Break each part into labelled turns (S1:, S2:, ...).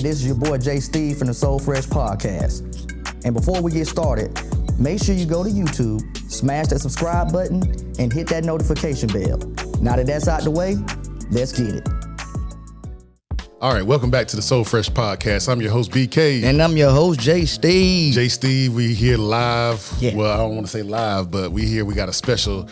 S1: this is your boy Jay Steve from the Soul Fresh Podcast. And before we get started, make sure you go to YouTube, smash that subscribe button, and hit that notification bell. Now that that's out the way, let's get it.
S2: All right, welcome back to the Soul Fresh Podcast. I'm your host, BK.
S1: And I'm your host, Jay Steve.
S2: Jay Steve, we here live.
S1: Yeah.
S2: Well, I don't want to say live, but we got a special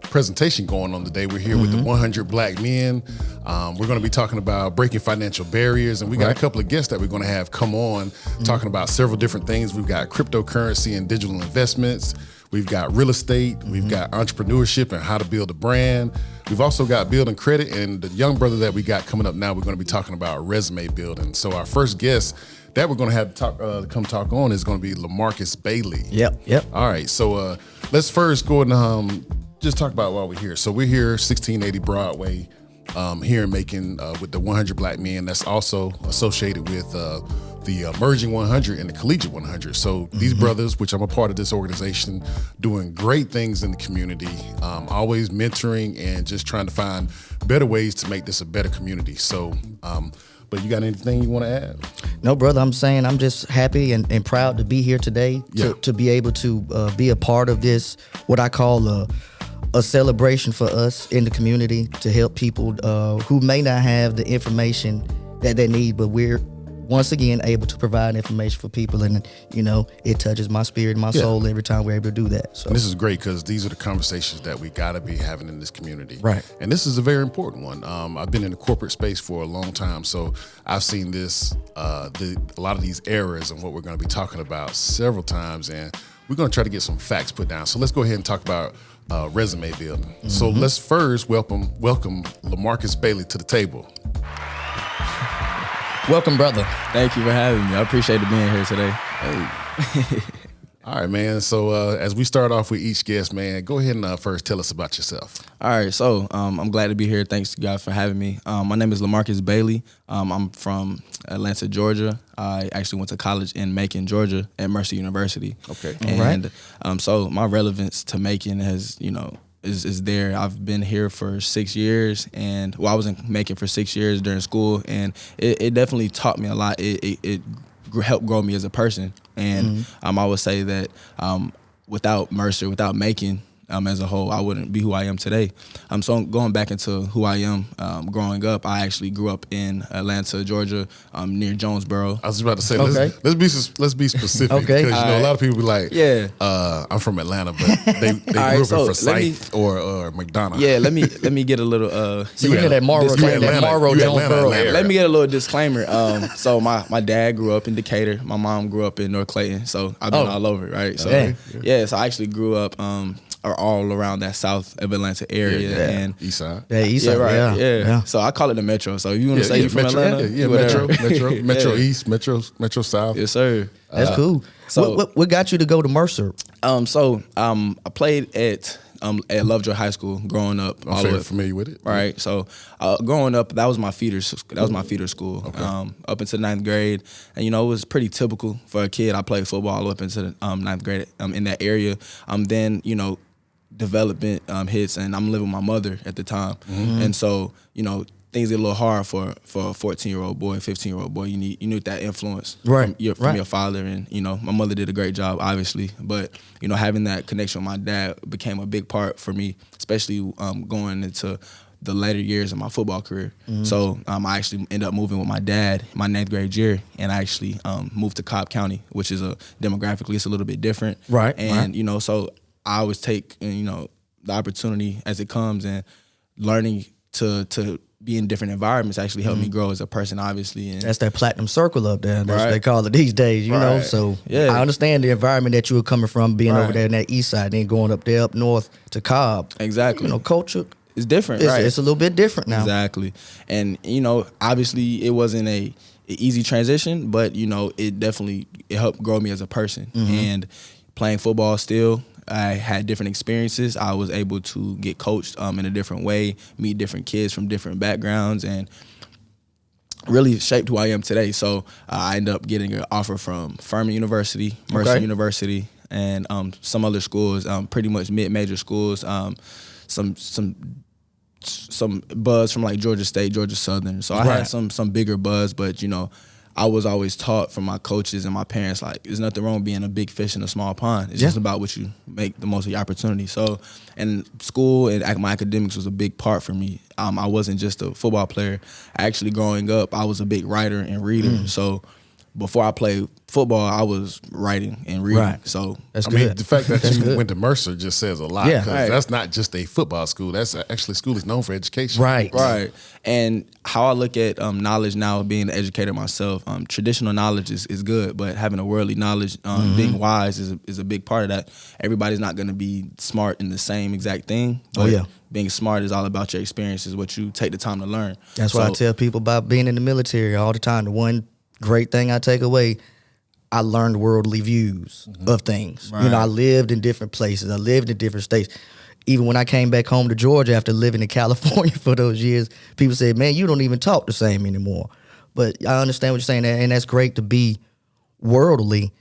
S2: presentation going on today. We're here with the 100 Black Men. We're going to be talking about breaking financial barriers, and we got a couple of guests that we're going to have come on talking about several different things. We've got cryptocurrency and digital investments. We've got real estate. We've got entrepreneurship and how to build a brand. We've also got building credit, and the young brother that we got coming up now, we're going to be talking about resume building. So our first guest that we're going to have come talk on is going to be LeMarkus Bailey.
S1: Yep.
S2: All right, so let's first go and just talk about why we're here. So we're here 1680 Broadway here in Macon with the 100 Black Men. That's also associated with the Emerging 100 and the Collegiate 100. So these brothers, which I'm a part of this organization, doing great things in the community, always mentoring and just trying to find better ways to make this a better community. So, but you got anything you want to add?
S1: No, brother, I'm saying I'm just happy and proud to be here today to be able to be a part of this, what I call a celebration for us in the community to help people who may not have the information that they need, but we're once again able to provide information for people, and it touches my spirit and my soul every time we're able to do that. So
S2: and this is great because these are the conversations that we got to be having in this community,
S1: right?
S2: And this is a very important one. I've been in the corporate space for a long time, so I've seen this a lot of these errors and what we're going to be talking about several times, and we're going to try to get some facts put down. So let's go ahead and talk about resume building. So let's first welcome LeMarkus Bailey to the table.
S1: Welcome, brother.
S3: Thank you for having me. I appreciate being here today.
S2: Hey. All right, man. So as we start off with each guest, man, go ahead and first tell us about yourself.
S3: All right, so I'm glad to be here. Thanks, guys, for having me. My name is LeMarkus Bailey. I'm from Atlanta, Georgia. I actually went to college in Macon, Georgia, at Mercer University.
S2: Okay.
S3: And so my relevance to Macon has, is there. I've been here for 6 years, and I was in Macon for 6 years during school, and it definitely taught me a lot. It helped grow me as a person, and I would say that without Mercer, without Macon as a whole, I wouldn't be who I am today. So going back into who I am, growing up, I actually grew up in Atlanta, Georgia, near Jonesboro.
S2: I was about to say, let's be specific, because a lot of people be like, I'm from Atlanta, but they grew up in Forsyth or McDonough.
S3: Yeah, let me get a little.
S1: So you hear that Morrow Jonesboro area.
S3: Let me get a little disclaimer. So my dad grew up in Decatur. My mom grew up in North Clayton. So I've been all over, right? So so I actually grew up all around that south of Atlanta area and
S2: east side.
S1: Yeah, east side.
S3: Right. Yeah. So I call it the metro. So if you want to say you're from Atlanta,
S2: Metro East, Metro South.
S3: Yes, sir.
S1: That's cool. So what got you to go to Mercer?
S3: I played at Lovejoy High School growing up.
S2: I'm familiar with it.
S3: Right. So growing up, that was my feeder school.
S2: Okay.
S3: Up into 9th grade, and it was pretty typical for a kid. I played football up into the 9th grade in that area. Then development hits, and I'm living with my mother at the time, and so things get a little hard for a 14-year-old boy, 15-year-old boy. You need that influence from your father, and my mother did a great job, obviously. But having that connection with my dad became a big part for me, especially going into the later years of my football career. So I actually ended up moving with my dad my 9th grade year, and I actually moved to Cobb County, which is demographically it's a little bit different.
S1: Right.
S3: And so I always take the opportunity as it comes, and learning to be in different environments actually helped me grow as a person, obviously. And
S1: that's that platinum circle up there. That's what they call it these days, you know. So I understand the environment that you were coming from, being over there in that east side, then going up there up north to Cobb.
S3: Exactly.
S1: Culture
S3: is different,
S1: It's a little bit different now.
S3: Exactly. And, obviously it wasn't an easy transition, but, it helped grow me as a person. And playing football still, I had different experiences. I was able to get coached in a different way, meet different kids from different backgrounds, and really shaped who I am today. So I ended up getting an offer from Furman University, Mercer University, and some other schools, pretty much mid-major schools, some buzz from like Georgia State, Georgia Southern. So I had some bigger buzz, but I was always taught from my coaches and my parents, like, there's nothing wrong with being a big fish in a small pond. It's just about what you make the most of your opportunity. So, and school and my academics was a big part for me. I wasn't just a football player. Actually, growing up, I was a big writer and reader. So before I played football, I was writing and reading.
S1: Right.
S3: So
S1: That's
S2: I
S1: good.
S2: mean, the fact that
S1: That's
S2: you
S1: good.
S2: went to Mercer just says a lot.
S1: Yeah.
S2: 'Cause
S3: Right.
S2: that's not just a football school. That's actually school is known for education.
S1: Right.
S3: Right. And how I look at knowledge now, being an educator myself, traditional knowledge is good, but having a worldly knowledge, being wise is a big part of that. Everybody's not going to be smart in the same exact thing. But being smart is all about your experiences, what you take the time to learn.
S1: That's why I tell people about being in the military all the time. The one great thing I take away, I learned worldly views of things.
S3: Right.
S1: You know, I lived in different places. I lived in different states. Even when I came back home to Georgia after living in California for those years, people said, man, you don't even talk the same anymore. But I understand what you're saying, and that's great to be worldly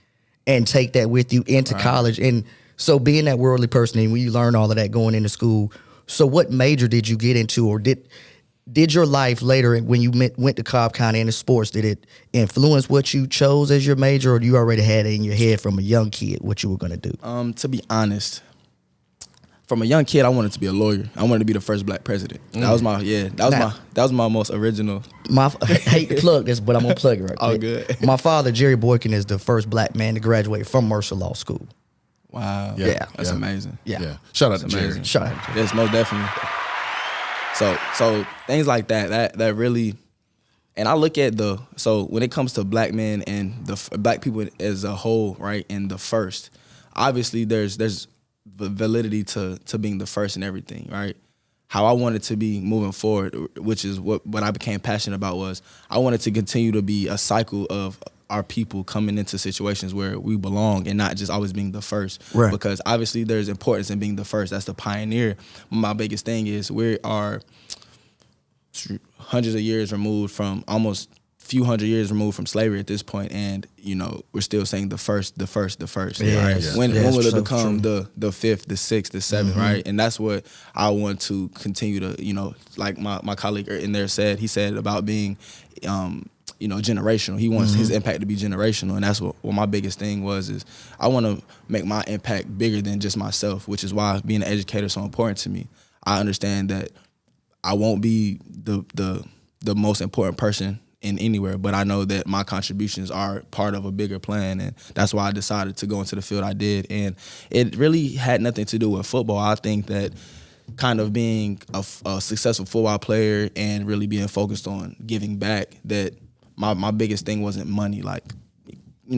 S1: and take that with you into college. And so being that worldly person, and when you learn all of that going into school, so what major did you get into, or did your life later when you went to Cobb County into sports, did it influence what you chose as your major, or you already had it in your head from a young kid what you were going to do?
S3: To be honest, from a young kid, I wanted to be a lawyer. I wanted to be the first black president. That was my most original.
S1: I hate to plug this, but I'm going to plug it right quick.
S3: All good.
S1: My father, Jerry Boykin, is the first black man to graduate from Mercer Law School.
S3: Wow.
S1: Yeah.
S3: That's amazing.
S1: Yeah.
S2: Shout out to
S3: That's
S2: Jerry.
S3: amazing.
S1: Shout out to Jerry.
S3: Yes, most definitely. So things like that really, and I look at when it comes to black men and the black people as a whole, right, and the first, obviously there's validity to being the first in everything, right? How I wanted to be moving forward, which is what I became passionate about, was I wanted to continue to be a cycle of our people coming into situations where we belong and not just always being the first.
S1: Right.
S3: Because obviously there's importance in being the first. That's the pioneer. My biggest thing is we are hundreds of years removed from, almost few hundred years removed from slavery at this point, and we're still saying the first.
S1: Yeah,
S3: right?
S1: yeah.
S3: When
S1: Yeah,
S3: will
S1: it's
S3: it
S1: so
S3: become
S1: true.
S3: the fifth, the sixth, the seventh, right? And that's what I want to continue to, like my colleague in there said. He said about being generational. He wants his impact to be generational, and that's what my biggest thing is I want to make my impact bigger than just myself, which is why being an educator is so important to me. I understand that I won't be the most important person in anywhere, but I know that my contributions are part of a bigger plan, and that's why I decided to go into the field I did. And it really had nothing to do with football. I think that kind of being a successful football player and really being focused on giving back, that my biggest thing wasn't money. Like,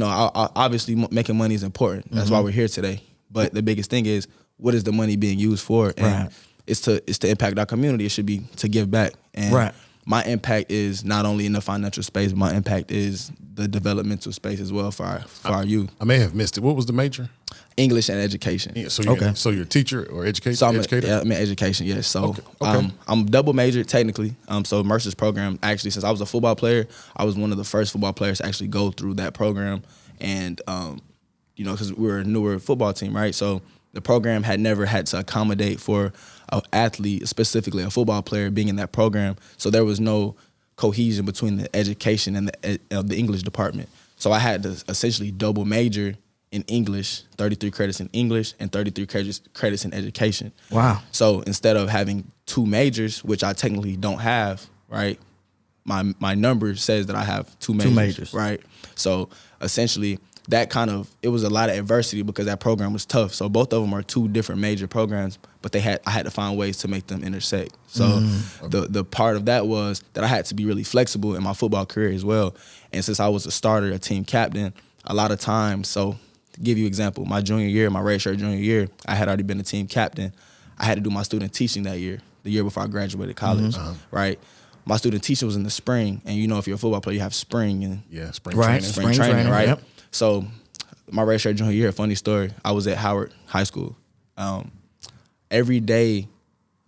S3: obviously making money is important. That's why we're here today. But the biggest thing is, what is the money being used for? And it's to impact our community. It should be to give back. And my impact is not only in the financial space, but my impact is the developmental space as well for our youth.
S2: I may have missed it. What was the major?
S3: English and education.
S2: Yeah, so you're a teacher or educator?
S3: So I'm
S2: educator?
S3: I'm in education, yes. So
S2: Okay.
S3: I'm double majored technically. So Mercer's program, actually, since I was a football player, I was one of the first football players to actually go through that program. And, because we were a newer football team, right? So the program had never had to accommodate for an athlete, specifically a football player, being in that program. So there was no cohesion between the education and the English department. So I had to essentially double major in English, 33 credits in English and 33 credits in education.
S1: Wow.
S3: So instead of having two majors, which I technically don't have, right, my number says that I have two majors. Right? So essentially that it was a lot of adversity because that program was tough. So both of them are two different major programs, but I had to find ways to make them intersect. So the part of that was that I had to be really flexible in my football career as well. And since I was a starter, a team captain, a lot of times, so to give you an example, my junior year, my redshirt junior year, I had already been a team captain. I had to do my student teaching that year, the year before I graduated college, right? My student teaching was in the spring, and if you're a football player, you have spring and
S2: spring training.
S3: Spring training, right?
S1: Yep.
S3: So my redshirt junior year, funny story, I was at Howard High School. Every day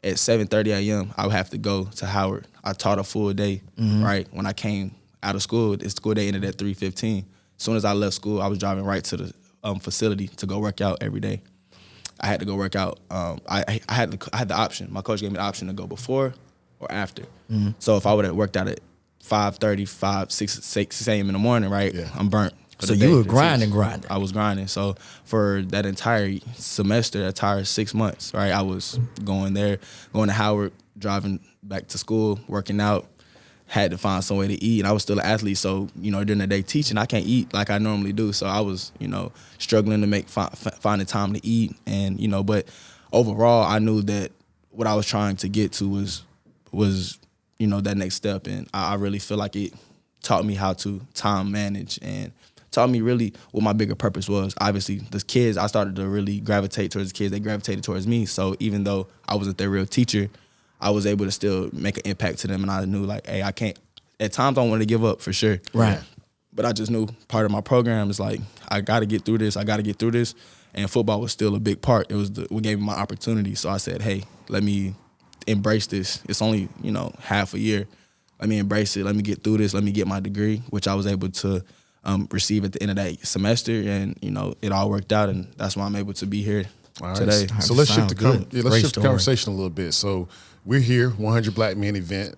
S3: at 7:30 a.m., I would have to go to Howard. I taught a full day, right? When I came out of school, the school day ended at 3:15. As soon as I left school, I was driving right to the facility to go work out every day. I had to go work out. I had the option. My coach gave me the option to go before or after. So if I would have worked out at 5:30, 6 a.m. in the morning, right?
S2: Yeah.
S3: I'm burnt.
S1: So you were grinding.
S3: I was grinding. So for that entire semester, that entire 6 months, right, I was going there, going to Howard, driving back to school, working out, had to find some way to eat. And I was still an athlete. So, during the day teaching, I can't eat like I normally do. So I was, struggling to find the time to eat. And, but overall, I knew that what I was trying to get to was that next step. And I really feel like it taught me how to time manage and taught me really what my bigger purpose was. Obviously, the kids, I started to really gravitate towards the kids. They gravitated towards me. So even though I wasn't their real teacher, I was able to still make an impact to them. And I knew, like, hey, I can't, at times I wanted to give up for sure.
S1: Right.
S3: But I just knew part of my program is like, I got to get through this. And football was still a big part. It was what gave me my opportunity. So I said, hey, let me embrace this. It's only, half a year. Let me embrace it. Let me get through this. Let me get my degree, which I was able to receive at the end of that semester, and it all worked out, and that's why I'm able to be here today.
S2: So let's shift the conversation a little bit. So we're here, 100 Black Men event,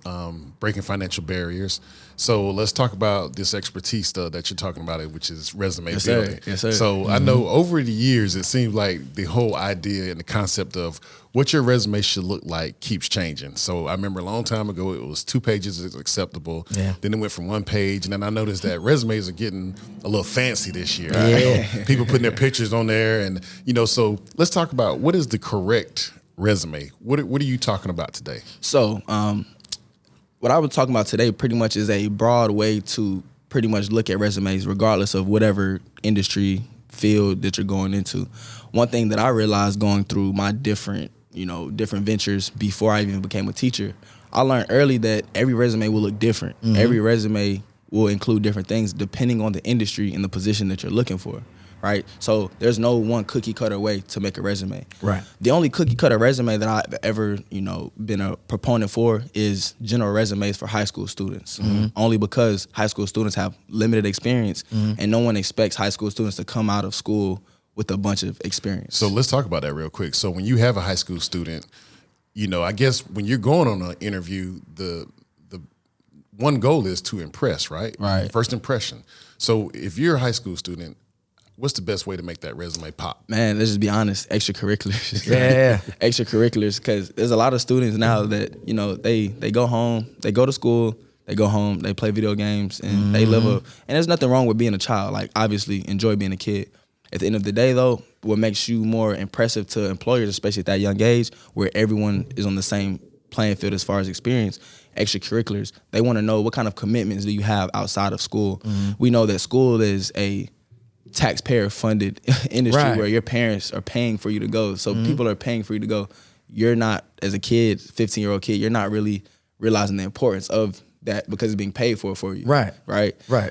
S2: breaking financial barriers. So let's talk about this expertise that you're talking about, which is resume building.
S3: Yes, sir.
S2: So I know over the years, it seems like the whole idea and the concept of what your resume should look like keeps changing. So I remember a long time ago, it was 2 pages is acceptable.
S1: Yeah.
S2: Then it went from 1 page. And then I noticed that resumes are getting a little fancy this year.
S1: Yeah.
S2: People putting their pictures on there. And, so let's talk about what is the correct resume. What are you talking about today?
S3: So what I was talking about today pretty much is a broad way to pretty much look at resumes regardless of whatever industry field that you're going into. One thing that I realized going through my different ventures before I even became a teacher, I learned early that every resume will look different. Mm-hmm. Every resume will include different things depending on the industry and the position that you're looking for, right? So there's no one cookie cutter way to make a resume.
S1: Right.
S3: The only cookie cutter resume that I've ever, been a proponent for is general resumes for high school students. Mm-hmm. Only because high school students have limited experience, and no one expects high school students to come out of school with a bunch of experience.
S2: So let's talk about that real quick. So when you have a high school student, I guess when you're going on an interview, the one goal is to impress, right?
S3: Right.
S2: First impression. So if you're a high school student, what's the best way to make that resume pop?
S3: Man, let's just be honest, extracurriculars.
S1: Yeah.
S3: Extracurriculars, because there's a lot of students now that, they go home, they go to school, they go home, they play video games, and they live and there's nothing wrong with being a child. Like, obviously, enjoy being a kid. At the end of the day, though, what makes you more impressive to employers, especially at that young age, where everyone is on the same playing field as far as experience, extracurriculars, they want to know what kind of commitments do you have outside of school. Mm-hmm. We know that school is a taxpayer-funded industry where your parents are paying for you to go. So people are paying for you to go. You're not, as a kid, 15-year-old kid, you're not really realizing the importance of that because it's being paid for you.
S1: Right.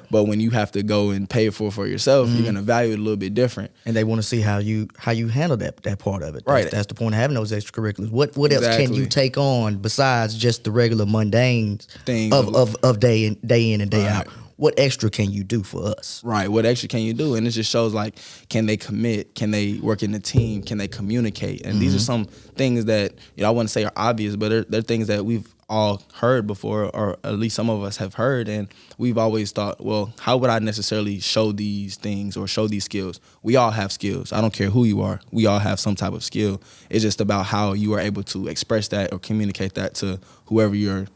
S3: But when you have to go and pay for yourself, you're going to value it a little bit different.
S1: And they want to see how you handle that part of it.
S3: Right.
S1: That's the point of having those extracurriculars. What else can you take on besides just the regular mundane
S3: things
S1: of day in and day out? What extra can you do for us?
S3: Right. What extra can you do? And it just shows, like, can they commit? Can they work in a team? Can they communicate? And these are some things that, I wouldn't say are obvious, but they're things that we've all heard before, or at least some of us have heard. And we've always thought, well, how would I necessarily show these things or show these skills? We all have skills. I don't care who you are. We all have some type of skill. It's just about how you are able to express that or communicate that to whoever you're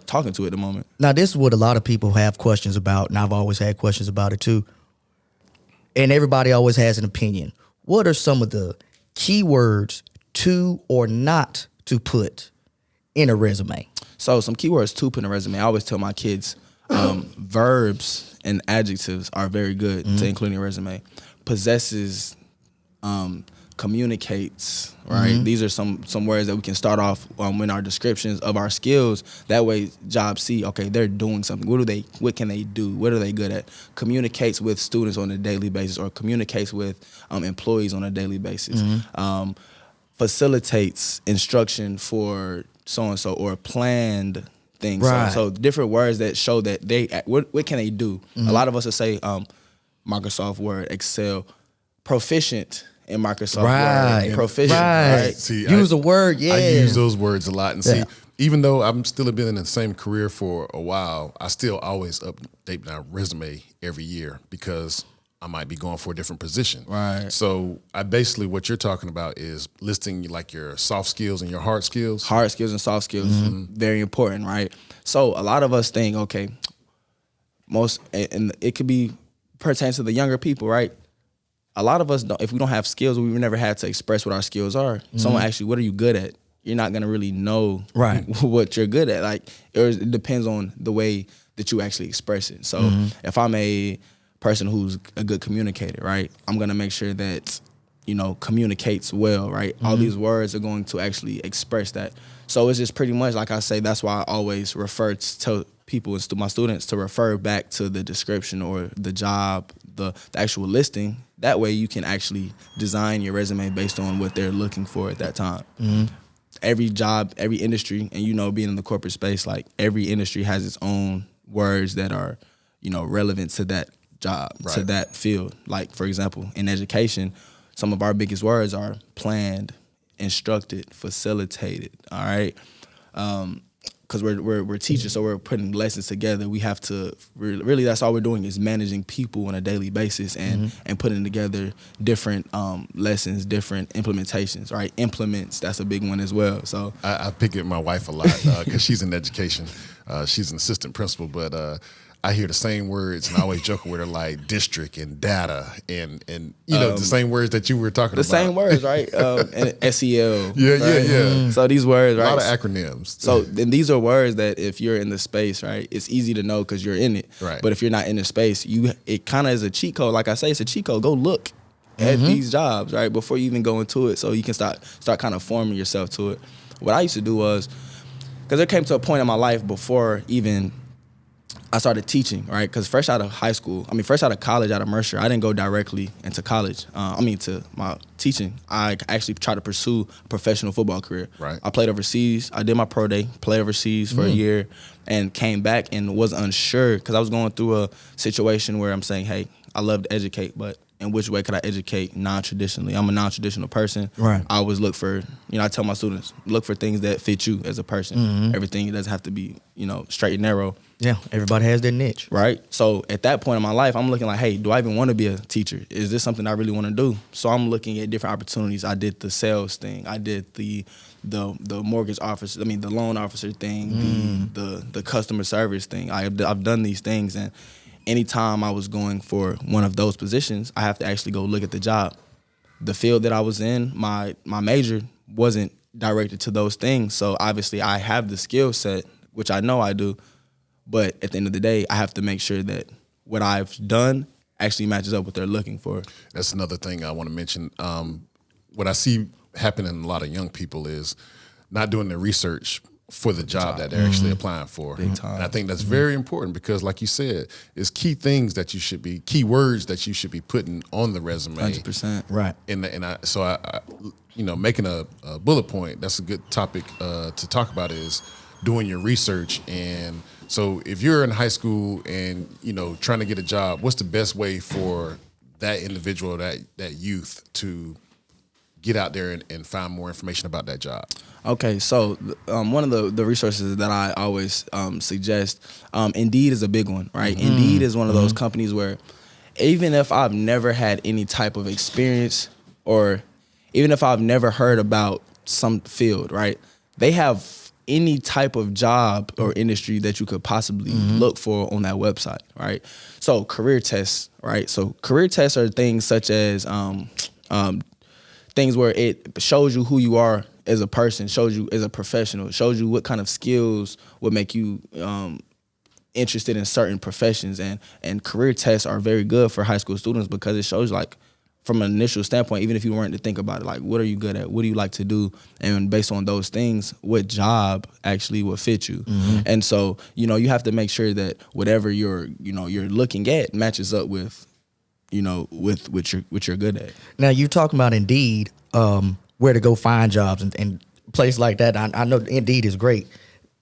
S3: talking to at the moment.
S1: Now, this is what a lot of people have questions about, and I've always had questions about it too. And everybody always has an opinion. What are some of the keywords to or not to put in a resume?
S3: So some keywords to put in a resume. I always tell my kids, verbs and adjectives are very good to include in your resume. Possesses, communicates, right? These are some words that we can start off in our descriptions of our skills. That way jobs see, okay, they're doing something. What can they do? What are they good at? Communicates with students on a daily basis, or communicates with employees on a daily basis. Facilitates instruction for so-and-so, or planned things.
S1: Right.
S3: So different words that show that what can they do? A lot of us will say Microsoft Word, Excel, proficient in Microsoft Word. Proficient, right?
S2: See,
S1: use a word,
S2: I use those words a lot. And see, even though I'm still been in the same career for a while, I still always update my resume every year because I might be going for a different position.
S3: Right.
S2: So I basically, what you're talking about is listing like your soft skills and your hard skills.
S3: Hard skills and soft skills, very important, right? So a lot of us think, okay, and it could be pertains to the younger people, right? A lot of us don't, if we don't have skills, we've never had to express what our skills are. Someone asks you, what are you good at? You're not gonna really know what you're good at. Like it depends on the way that you actually express it. So if I'm a person who's a good communicator, right, I'm gonna make sure that, communicates well, right? All these words are going to actually express that. So it's just pretty much, like I say, that's why I always refer to people and my students to refer back to the description or the job, the actual listing. That way you can actually design your resume based on what they're looking for at that time. Every job, every industry, and being in the corporate space, like every industry has its own words that are, relevant to that job, to that field. Like, for example, in education, some of our biggest words are planned, instructed, facilitated, all right? Because we're teachers, so we're putting lessons together. We have to really that's all we're doing is managing people on a daily basis and putting together different lessons, different implementations, right? Implements, that's a big one as well. So
S2: I pick at my wife a lot because she's in education. She's an assistant principal, but I hear the same words, and I always joke with her like district and data and the same words that you were talking about.
S3: The same words, right? And SEL.
S2: Yeah.
S3: So these words, right?
S2: A lot of acronyms.
S3: So then these are words that if you're in the space, right, it's easy to know because you're in it.
S2: Right.
S3: But if you're not in the space, it kind of is a cheat code. Like I say, it's a cheat code. Go look at these jobs, right, before you even go into it, so you can start kind of forming yourself to it. What I used to do was, because there came to a point in my life before even I started teaching, right? Because fresh out of college, out of Mercer, I didn't go directly into college. To my teaching. I actually tried to pursue a professional football career.
S2: Right.
S3: I played overseas. I did my pro day, played overseas for a year, and came back and was unsure because I was going through a situation where I'm saying, hey, I love to educate, but in which way could I educate non-traditionally? I'm a non-traditional person.
S1: Right.
S3: I always look for, I tell my students, look for things that fit you as a person. Everything doesn't have to be, straight and narrow.
S1: Yeah, everybody has their niche.
S3: Right? So at that point in my life, I'm looking like, hey, do I even want to be a teacher? Is this something I really want to do? So I'm looking at different opportunities. I did the sales thing. I did the mortgage officer, the loan officer thing, the customer service thing. I've done these things, and anytime I was going for one of those positions, I have to actually go look at the job. The field that I was in, my major wasn't directed to those things. So obviously I have the skill set, which I know I do, but at the end of the day, I have to make sure that what I've done actually matches up what they're looking for.
S2: That's another thing I want to mention. What I see happening in a lot of young people is not doing the research for the job that they're actually applying for.
S3: Big time.
S2: And I think that's very important because, like you said, it's key words that you should be putting on the resume.
S3: 100%.
S1: Right.
S2: So making a bullet point, that's a good topic to talk about, is doing your research. And so if you're in high school and, trying to get a job, what's the best way for that individual, that youth, to get out there and find more information about that job?
S3: Okay, so one of the resources that I always suggest, Indeed is a big one, right? Indeed is one of those companies where even if I've never had any type of experience, or even if I've never heard about some field, right, they have any type of job or industry that you could possibly look for on that website, right? So career tests, right? So career tests are things such as things where it shows you who you are as a person, shows you as a professional, shows you what kind of skills would make you interested in certain professions. And career tests are very good for high school students because it shows, like, from an initial standpoint, even if you weren't to think about it, like, what are you good at? What do you like to do? And based on those things, what job actually will fit you? And so, you have to make sure that whatever you're looking at matches up with, with what you're good at.
S1: Now, you talking about Indeed, where to go find jobs and place like that. I know Indeed is great.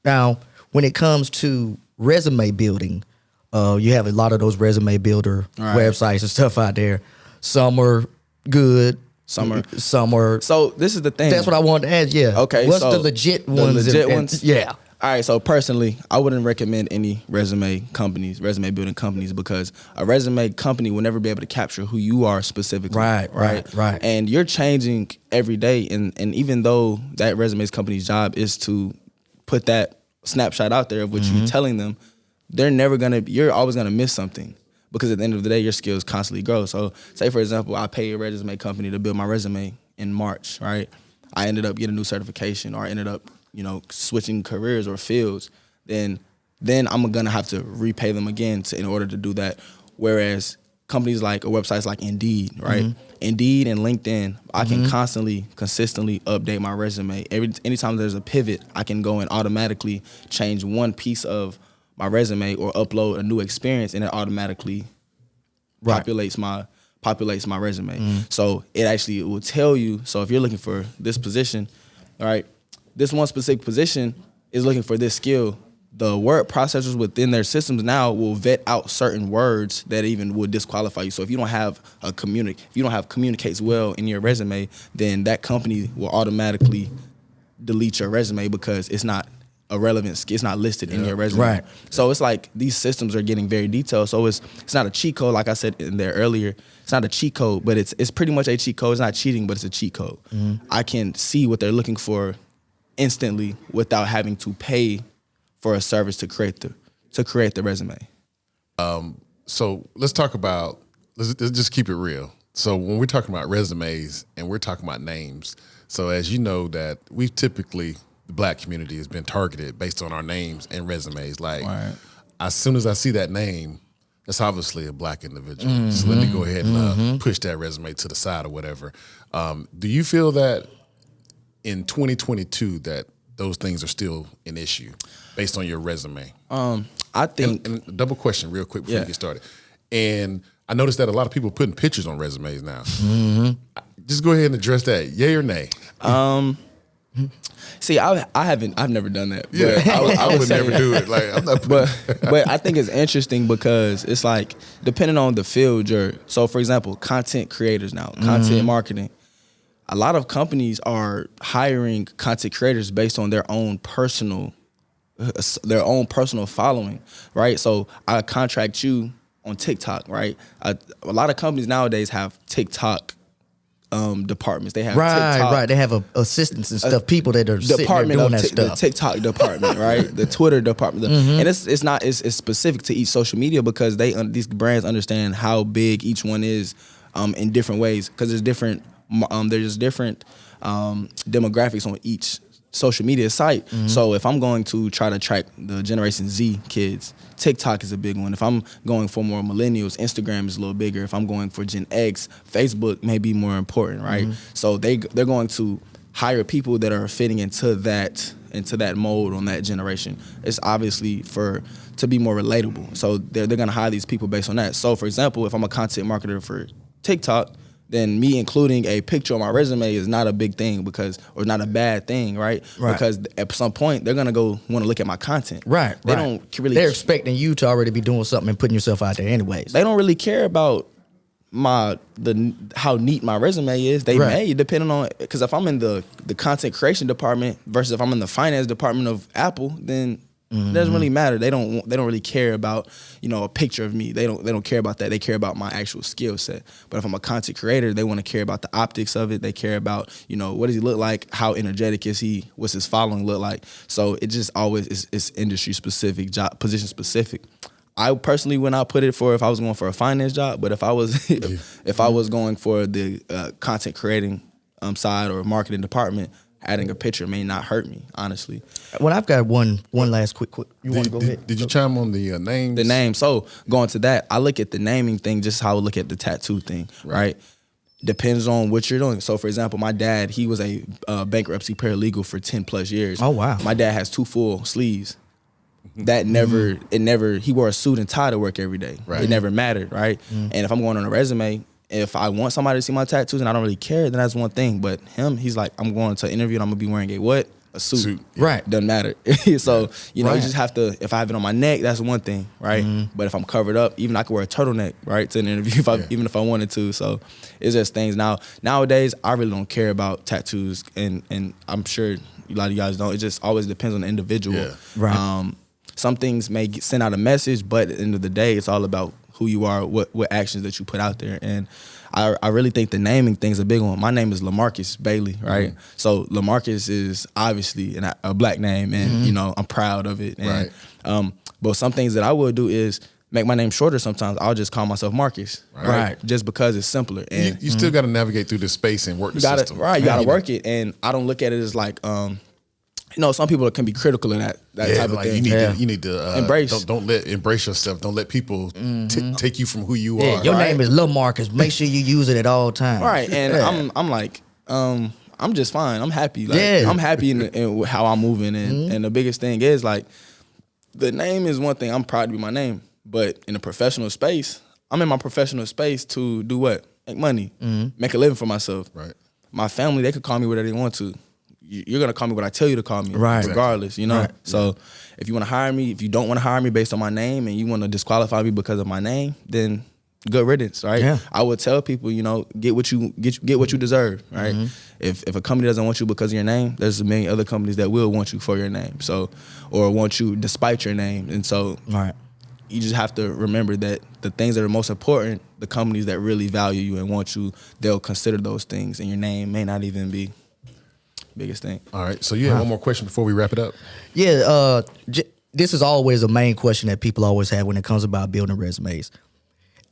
S1: Now, when it comes to resume building, you have a lot of those resume builder websites and stuff out there. Some are good,
S3: Some are.
S1: So
S3: this is the thing.
S1: That's what I wanted to ask. Yeah.
S3: Okay.
S1: What's
S3: so
S1: the legit ones?
S3: The legit ones.
S1: Yeah.
S3: All right. So personally, I wouldn't recommend any resume building companies, because a resume company will never be able to capture who you are specifically.
S1: Right.
S3: And you're changing every day, and even though that resume company's job is to put that snapshot out there of what you're telling them, you're always gonna miss something. Because at the end of the day, your skills constantly grow. So say, for example, I pay a resume company to build my resume in March, right? I ended up getting a new certification, or I ended up, switching careers or fields. Then I'm going to have to repay them again in order to do that. Whereas companies or websites like Indeed, right? Indeed and LinkedIn, I can consistently update my resume. Anytime there's a pivot, I can go and automatically change one piece of my resume or upload a new experience, and it automatically populates my resume. So it will tell you. So if you're looking for this position, all right, this one specific position is looking for this skill. The word processors within their systems now will vet out certain words that even would disqualify you. So if you don't have communicates well in your resume, then that company will automatically delete your resume because it's not a relevant skill. It's not listed in your resume.
S1: Right.
S3: So it's like these systems are getting very detailed. So it's not a cheat code, like I said in there earlier. It's not a cheat code, but it's pretty much a cheat code. It's not cheating, but it's a cheat code. I can see what they're looking for instantly without having to pay for a service to create the resume.
S2: So let's just keep it real. So when we're talking about resumes and we're talking about names, so as you know that we've typically, the Black community has been targeted based on our names and resumes. As soon as I see that name, that's obviously a Black individual. So let me go ahead and push that resume to the side or whatever. Do you feel that in 2022 that those things are still an issue based on your resume?
S3: I think...
S2: And a double question real quick before we get started. And I noticed that a lot of people are putting pictures on resumes now. Just go ahead and address that. Yay or nay?
S3: See, I've never done that.
S2: Yeah,
S3: But
S2: I would never do it. I'm not.
S3: But I think it's interesting because it's like, depending on the field so for example, content creators now, content marketing. A lot of companies are hiring content creators based on their own personal following, right? So I contract you on TikTok, right? A lot of companies nowadays have TikTok departments. They have TikTok.
S1: They have assistants and stuff. People that are sitting there doing that stuff.
S3: The TikTok department, right? The Twitter department, and it's specific to each social media because these brands understand how big each one is in different ways because there's different demographics on each social media site. So if I'm going to try to track the Generation Z kids, TikTok is a big one. If I'm going for more millennials, Instagram is a little bigger. If I'm going for Gen X, Facebook may be more important, right? So they're going to hire people that are fitting into that mold on that generation. It's obviously to be more relatable. So they're going to hire these people based on that. So for example, if I'm a content marketer for TikTok, then me including a picture on my resume is not a big thing or not a bad thing, right? Because at some point they're gonna go want to look at my content.
S1: Right.
S3: They're
S1: expecting you to already be doing something and putting yourself out there anyways.
S3: They don't really care about how neat my resume is. They may, depending on, because if I'm in the content creation department versus if I'm in the finance department of Apple, then it doesn't really matter. They don't really care about, a picture of me. They don't care about that. They care about my actual skill set. But if I'm a content creator, they want to care about the optics of it. They care about, what does he look like? How energetic is he? What's his following look like? So it just always is industry specific, job position specific. I personally would not put it for if I was going for a finance job, but if I was if I was going for the content creating side or marketing department, adding a picture may not hurt me, honestly.
S1: Well, I've got one last quick. You want to go ahead?
S2: Did you chime on the names?
S3: The name. So going to that, I look at the naming thing just how I look at the tattoo thing, right? Depends on what you're doing. So for example, my dad, he was a bankruptcy paralegal for 10 plus years.
S1: Oh, wow.
S3: My dad has 2 full sleeves. That he wore a suit and tie to work every day. Right. It never mattered, right? And if I'm going on a resume, if I want somebody to see my tattoos and I don't really care, then that's one thing. But he's like, I'm going to an interview and I'm gonna be wearing a what? a suit.
S1: Right.
S3: Doesn't matter. So, you know, you just have to, if I have it on my neck, that's one thing, right? But if I'm covered up, even I could wear a turtleneck, right, to an interview even if I wanted to. So it's just things. Nowadays, I really don't care about tattoos, and I'm sure a lot of you guys don't. It just always depends on the individual.
S2: Yeah.
S1: Right.
S3: Some things may send out a message, but at the end of the day, it's all about who you are, what actions that you put out there. And I really think the naming thing's a big one. My name is LeMarkus Bailey, right? So LeMarkus is obviously a black name, and you know, I'm proud of it. And, but some things that I will do is make my name shorter sometimes. I'll just call myself Marcus, right? Just because it's simpler. And
S2: you still got to navigate through this space and work the system.
S3: Right, you got to work it. And I don't look at it as like, you know, some people can be critical of that type of thing.
S2: You need to
S3: embrace.
S2: Embrace yourself. Don't let people take you from who you are.
S1: Your name is LeMarkus. Make sure you use it at all times.
S3: Right, and I'm like, I'm just fine. I'm happy. Like, I'm happy in how I'm moving, and the biggest thing is like, the name is one thing. I'm proud to be my name, but in a professional space, I'm in my professional space to do what? Make money, make a living for myself.
S2: Right.
S3: My family, they could call me whatever they want to. You're gonna call me what I tell you to call me,
S1: right?
S3: Regardless, you know. Right. So if you want to hire me, if you don't want to hire me based on my name, and you want to disqualify me because of my name, then good riddance, right? Yeah. I would tell people, you know, get what you deserve, right? If a company doesn't want you because of your name, there's a million other companies that will want you for your name, so, or want you despite your name, and so you just have to remember that the things that are most important, the companies that really value you and want you, they'll consider those things, and your name may not even be biggest thing.
S2: All right. So you have one more question before we wrap it up?
S1: Yeah. This is always a main question that people always have when it comes about building resumes.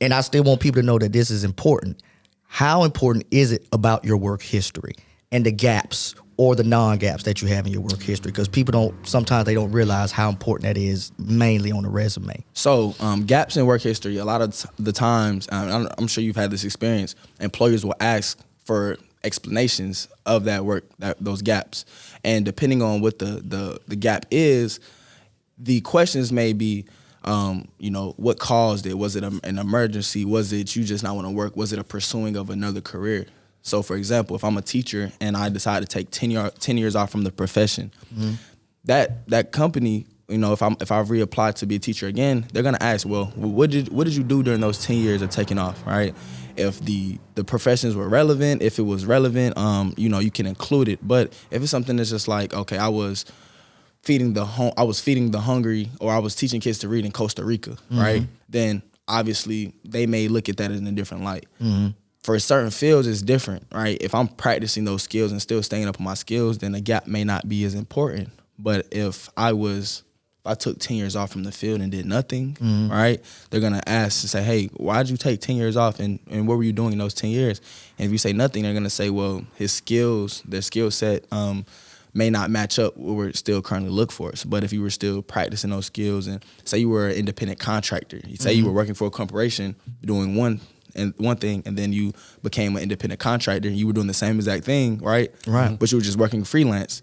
S1: And I still want people to know that this is important. How important is it about your work history and the gaps or the non-gaps that you have in your work history? Because people sometimes they don't realize how important that is mainly on a resume. So
S3: gaps in work history, a lot of the times, I'm sure you've had this experience, employers will ask for explanations of that work, those gaps, and depending on what the gap is, the questions may be, you know, what caused it? Was it an emergency? Was it you just not want to work? Was it a pursuing of another career? So, for example, if I'm a teacher and I decide to take 10 years off from the profession, that company, you know, if I reapply to be a teacher again, they're gonna ask, well, what did you do during those 10 years of taking off, right? If the professions were relevant, if it was relevant, you know, you can include it. But if it's something that's just like, okay, I was feeding the hungry, or I was teaching kids to read in Costa Rica, right? Then obviously they may look at that in a different light. For certain fields, it's different, right? If I'm practicing those skills and still staying up on my skills, then the gap may not be as important. But if I took 10 years off from the field and did nothing, right? They're gonna ask and say, hey, why'd you take 10 years off, and what were you doing in those 10 years? And if you say nothing, they're gonna say, well, their skill set may not match up what we're still currently look for. But if you were still practicing those skills, and say you were an independent contractor, you say you were working for a corporation doing one thing, and then you became an independent contractor, and you were doing the same exact thing, right? Right. But you were just working freelance.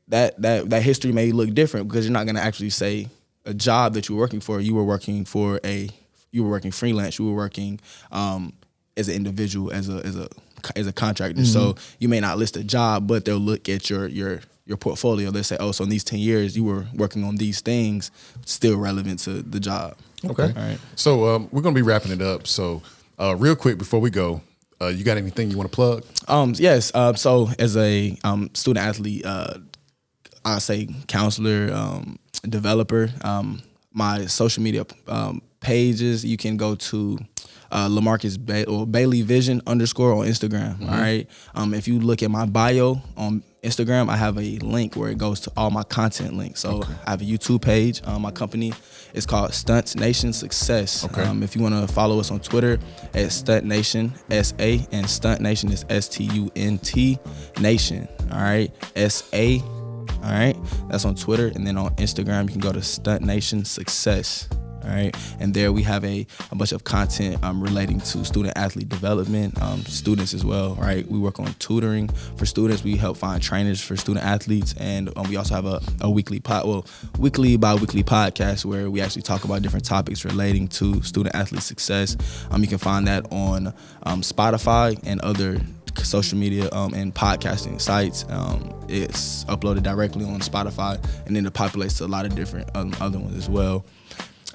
S3: That history may look different, because you're not going to actually say a job that you were working for. You were working freelance. You were working as an individual, as a contractor. So you may not list a job, but they'll look at your portfolio. They'll say, oh, so in these 10 years you were working on these things, still relevant to the job.
S2: Okay. All right. So we're going to be wrapping it up. So real quick before we go, you got anything you want to plug?
S3: Yes. So as a student athlete, I say counselor, developer, my social media pages, you can go to LeMarkus Bailey Vision _ on Instagram. All right. If you look at my bio on Instagram, I have a link where it goes to all my content links. So I have a YouTube page. My company is called Stunt Nation Success. If you want to follow us on Twitter at Stunt Nation SA, and Stunt Nation is STUNT Nation. All right. SA. All right, that's on Twitter, and then on Instagram you can go to Stunt Nation Success. All right, and there we have a bunch of content relating to student athlete development, students as well. Right, we work on tutoring for students. We help find trainers for student athletes, and we also have a weekly bi-weekly podcast where we actually talk about different topics relating to student athlete success. You can find that on Spotify and other social media and podcasting sites. It's uploaded directly on Spotify, and then it populates to a lot of different other ones as well.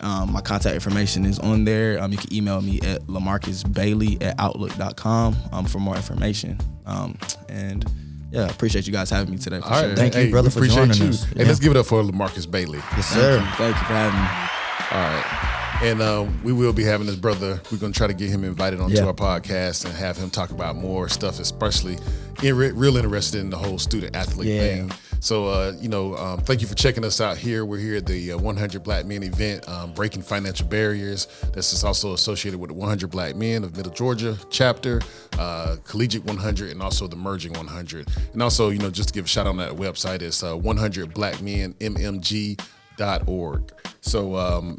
S3: My contact information is on there. You can email me at LeMarkusBailey@outlook.com for more information. And yeah, appreciate you guys having me today.
S2: All right,
S3: sure.
S1: Thank you, brother, for joining us.
S2: Hey, let's give it up for LeMarkus Bailey.
S1: Yes, sir.
S3: Thank you for having me.
S2: All right. And we will be having this brother. We're going to try to get him invited onto our podcast and have him talk about more stuff, especially real interested in the whole student athlete thing. So, thank you for checking us out here. We're here at the 100 Black Men event, Breaking Financial Barriers. This is also associated with the 100 Black Men of Middle Georgia chapter, Collegiate 100, and also the Merging 100. And also, just to give a shout out on that website, it's 100blackmenmmg.org. So,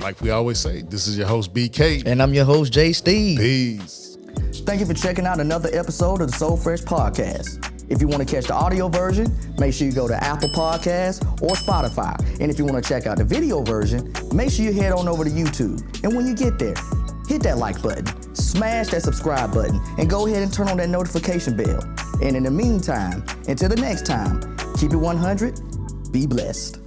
S2: like we always say, this is your host, BK.
S1: And I'm your host, J. Steve.
S2: Peace.
S1: Thank you for checking out another episode of the Soul Fresh Podcast. If you want to catch the audio version, make sure you go to Apple Podcasts or Spotify. And if you want to check out the video version, make sure you head on over to YouTube. And when you get there, hit that like button, smash that subscribe button, and go ahead and turn on that notification bell. And in the meantime, until the next time, keep it 100, be blessed.